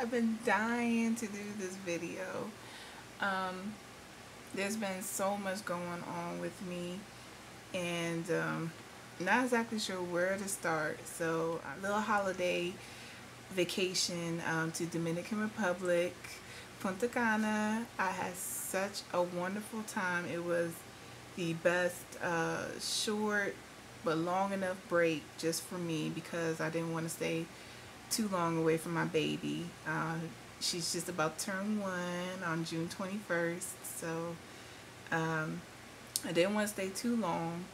I've been dying to do this video. There's been so much going on with me, and not exactly sure where to start. So a little holiday vacation to Dominican Republic, Punta Cana. I had such a wonderful time. It was the best short but long enough break just for me because I didn't want to stay too long away from my baby. She's just about to turn 1 on June 21st, so I didn't want to stay too long.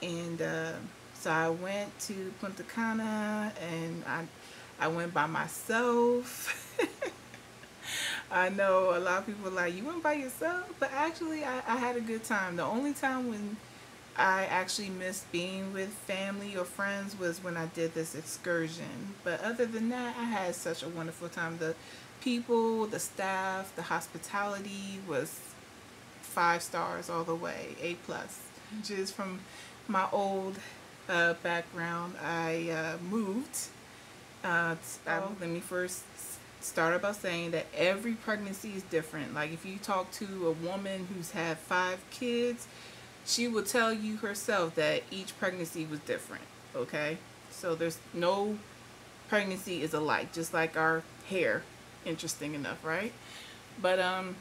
And so I went to Punta Cana, and I went by myself. I know a lot of people are like, you went by yourself? But actually, I had a good time. The only time when I actually missed being with family or friends was when I did this excursion. But other than that, I had such a wonderful time. The people, the staff, the hospitality was 5 stars all the way, A+. Just from my old background, I moved. Let me first start by saying that every pregnancy is different. Like if you talk to a woman who's had 5 kids, she will tell you herself that each pregnancy was different, okay? So there's no pregnancy is alike, just like our hair, interesting enough, right? But I'm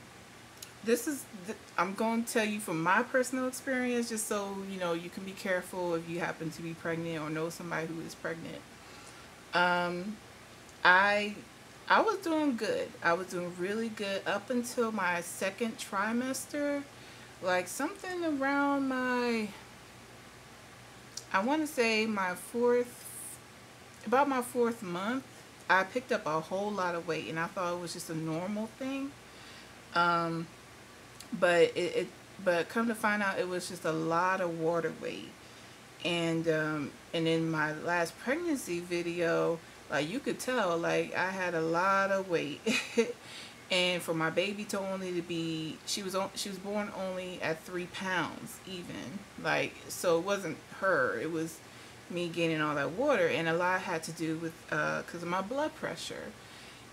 going to tell you from my personal experience, just so you know, you can be careful if you happen to be pregnant or know somebody who is pregnant. I was doing good. I was doing really good up until my 2nd trimester. Like something around I want to say about my 4th month, I picked up a whole lot of weight, and I thought it was just a normal thing. But come to find out, it was just a lot of water weight. And in my last pregnancy video, like you could tell, like I had a lot of weight. And for my baby to only be, she was born only at 3 pounds even. Like, so it wasn't her, it was me gaining all that water. And a lot had to do with because of my blood pressure.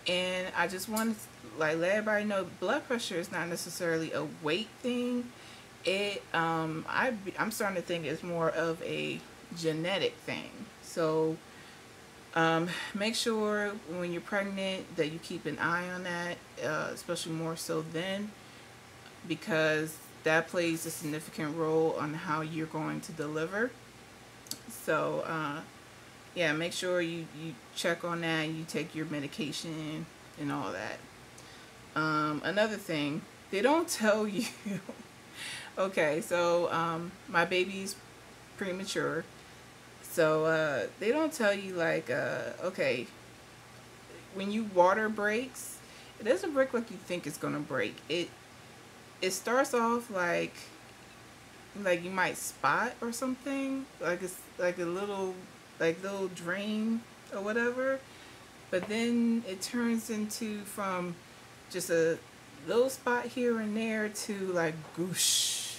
And I just wanted to like let everybody know, blood pressure is not necessarily a weight thing. I'm starting to think it's more of a genetic thing. So make sure when you're pregnant that you keep an eye on that, especially more so then, because that plays a significant role on how you're going to deliver. So yeah, make sure you check on that, you take your medication and all that. Another thing, they don't tell you. Okay, so my baby's premature. So they don't tell you like, okay, when you water breaks, it doesn't break like you think it's gonna break. It starts off like you might spot or something, like it's like a little drain or whatever, but then it turns into from just a little spot here and there to like goosh.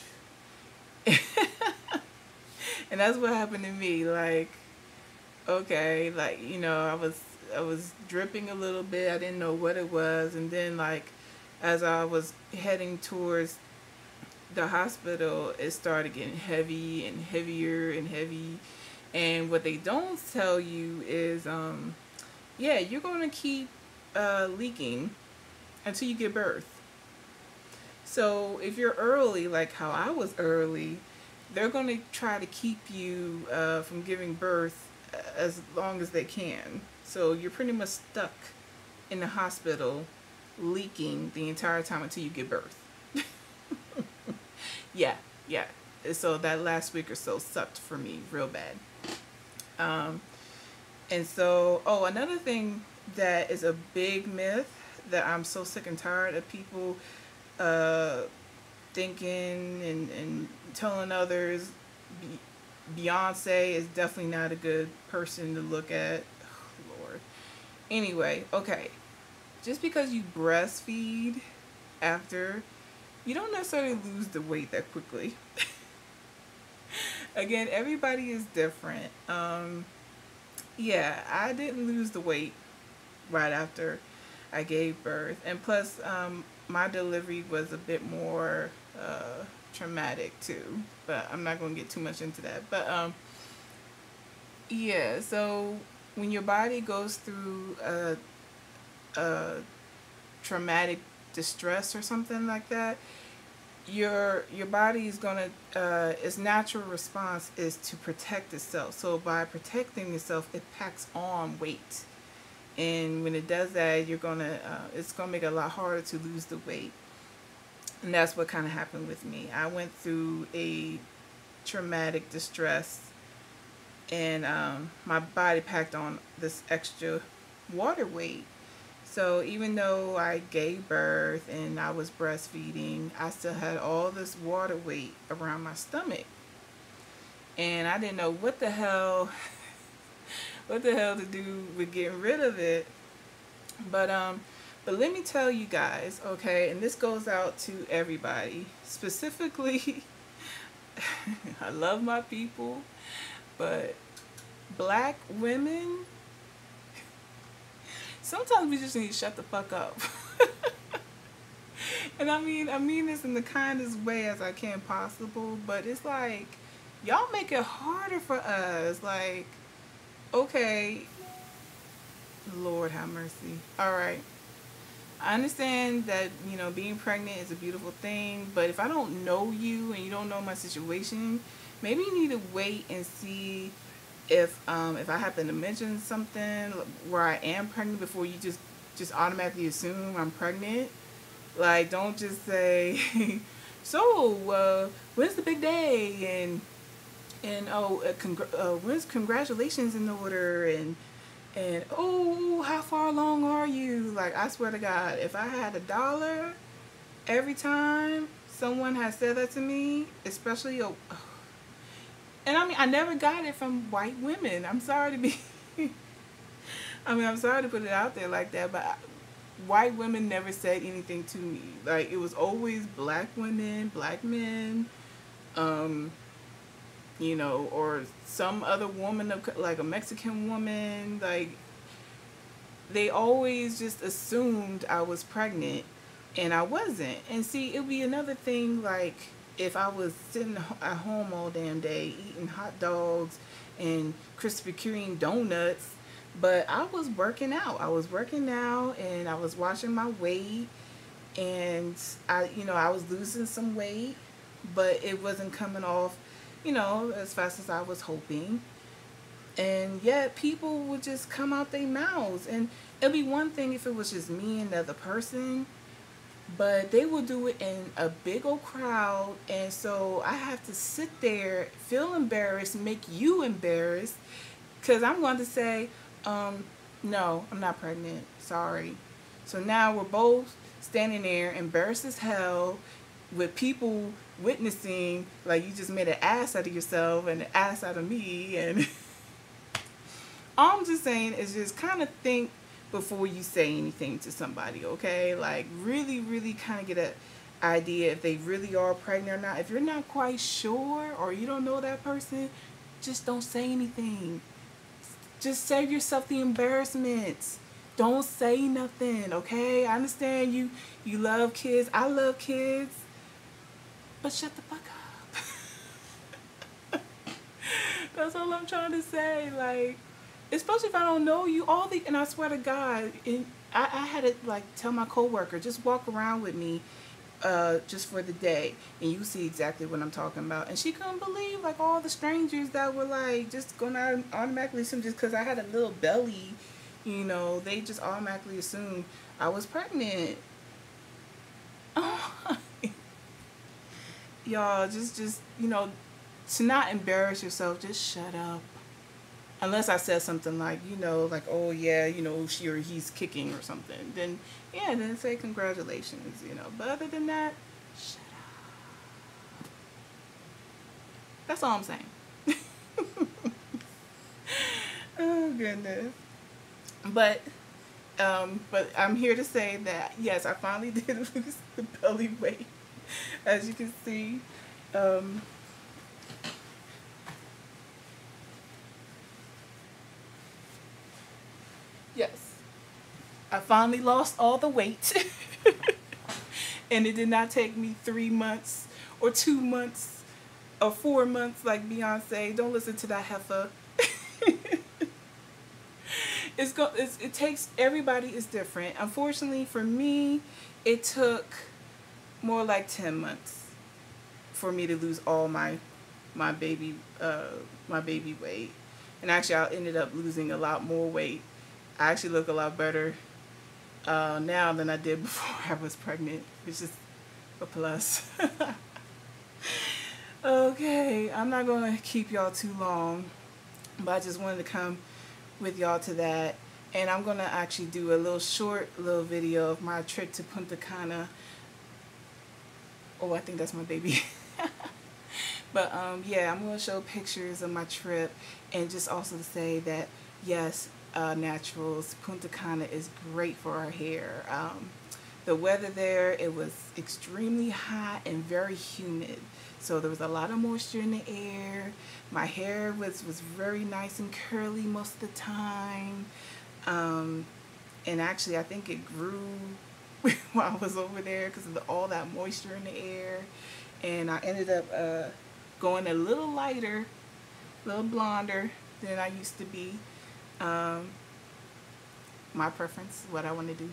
And that's what happened to me. Like, okay, like, you know, I was dripping a little bit. I didn't know what it was. And then like as I was heading towards the hospital, it started getting heavy and heavier and heavy. And what they don't tell you is yeah, you're going to keep leaking until you give birth. So if you're early, like how I was early, they're going to try to keep you from giving birth as long as they can. So you're pretty much stuck in the hospital leaking the entire time until you give birth. Yeah. So that last week or so sucked for me real bad. And so, oh, another thing that is a big myth that I'm so sick and tired of people thinking and telling others, Beyonce is definitely not a good person to look at. Oh, Lord. Anyway, okay. Just because you breastfeed after, you don't necessarily lose the weight that quickly. Again, everybody is different. Yeah, I didn't lose the weight right after. I gave birth. And plus, my delivery was a bit more traumatic too. But I'm not going to get too much into that. But yeah, so when your body goes through a traumatic distress or something like that, your body is gonna its natural response is to protect itself. So by protecting itself, it packs on weight, and when it does that, you're gonna it's gonna make it a lot harder to lose the weight. And that's what kind of happened with me. I went through a traumatic distress, and my body packed on this extra water weight. So even though I gave birth and I was breastfeeding, I still had all this water weight around my stomach. And I didn't know what the hell to do with getting rid of it. But let me tell you guys, okay, and this goes out to everybody. Specifically, I love my people, but black women, sometimes we just need to shut the fuck up. And I mean this in the kindest way as I can possible, but it's like, y'all make it harder for us. Like, okay, Lord have mercy. Alright. I understand that, you know, being pregnant is a beautiful thing, but if I don't know you and you don't know my situation, maybe you need to wait and see if I happen to mention something where I am pregnant before you just automatically assume I'm pregnant. Like, don't just say, so when's the big day, and when's congratulations in order, and oh, how far along are you? Like, I swear to God, if I had $1 every time someone has said that to me, especially and I mean, I never got it from white women. I'm sorry to be, I'm sorry to put it out there like that, but white women never said anything to me. Like, it was always black women, black men, you know, or some other woman, like a Mexican woman. Like, they always just assumed I was pregnant, and I wasn't. And see, it would be another thing, like, if I was sitting at home all damn day eating hot dogs and Krispy Kreme donuts, but I was working out. I was working out, and I was watching my weight, and I was losing some weight, but it wasn't coming off, as fast as I was hoping. And yet people would just come out their mouths, and it'd be one thing if it was just me and the other person, but they will do it in a big old crowd, and so I have to sit there, feel embarrassed, make you embarrassed, because I'm going to say, no, I'm not pregnant, sorry. So now we're both standing there embarrassed as hell with people witnessing, like, you just made an ass out of yourself and an ass out of me. And all I'm just saying is just kind of think before you say anything to somebody, okay? Like, really, really kind of get an idea if they really are pregnant or not. If you're not quite sure or you don't know that person, just don't say anything. Just save yourself the embarrassment. Don't say nothing, okay? I understand you love kids. I love kids. But shut the fuck up. That's all I'm trying to say. Like, especially if I don't know you, and I swear to God, I had to, like, tell my coworker, just walk around with me just for the day, and you see exactly what I'm talking about. And she couldn't believe, like, all the strangers that were, like, just going to automatically assume just because I had a little belly, they just automatically assumed I was pregnant. Oh, y'all, just to not embarrass yourself, just shut up. Unless I said something like, like, oh yeah, she or he's kicking or something, then yeah, then say congratulations, But other than that, shut up. That's all I'm saying. Oh goodness. But I'm here to say that yes, I finally did lose the belly weight, as you can see. Yes, I finally lost all the weight. And it did not take me 3 months or 2 months or 4 months like Beyonce. Don't listen to that heifer. It takes, everybody is different. Unfortunately for me, it took more like 10 months for me to lose all my baby weight. And actually I ended up losing a lot more weight. I actually look a lot better now than I did before I was pregnant, which is a plus. Okay, I'm not gonna keep y'all too long, but I just wanted to come with y'all to that. And I'm gonna actually do a little short video of my trip to Punta Cana. Oh, I think that's my baby. But yeah, I'm gonna show pictures of my trip, and just also to say that yes, naturals, Punta Cana is great for our hair. The weather there, it was extremely hot and very humid, so there was a lot of moisture in the air. My hair was very nice and curly most of the time, and actually I think it grew while I was over there because of all that moisture in the air. And I ended up going a little lighter, a little blonder than I used to be. My preference, what I want to do.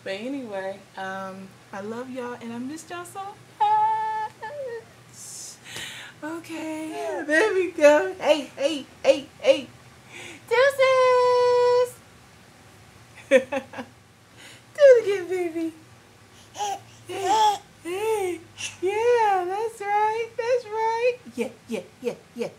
But anyway, I love y'all and I missed y'all so much. Okay, there we go. Hey, hey, hey, hey. Deuces! Do it again, baby. Hey, hey. Yeah, that's right. That's right. Yeah, yeah, yeah, yeah.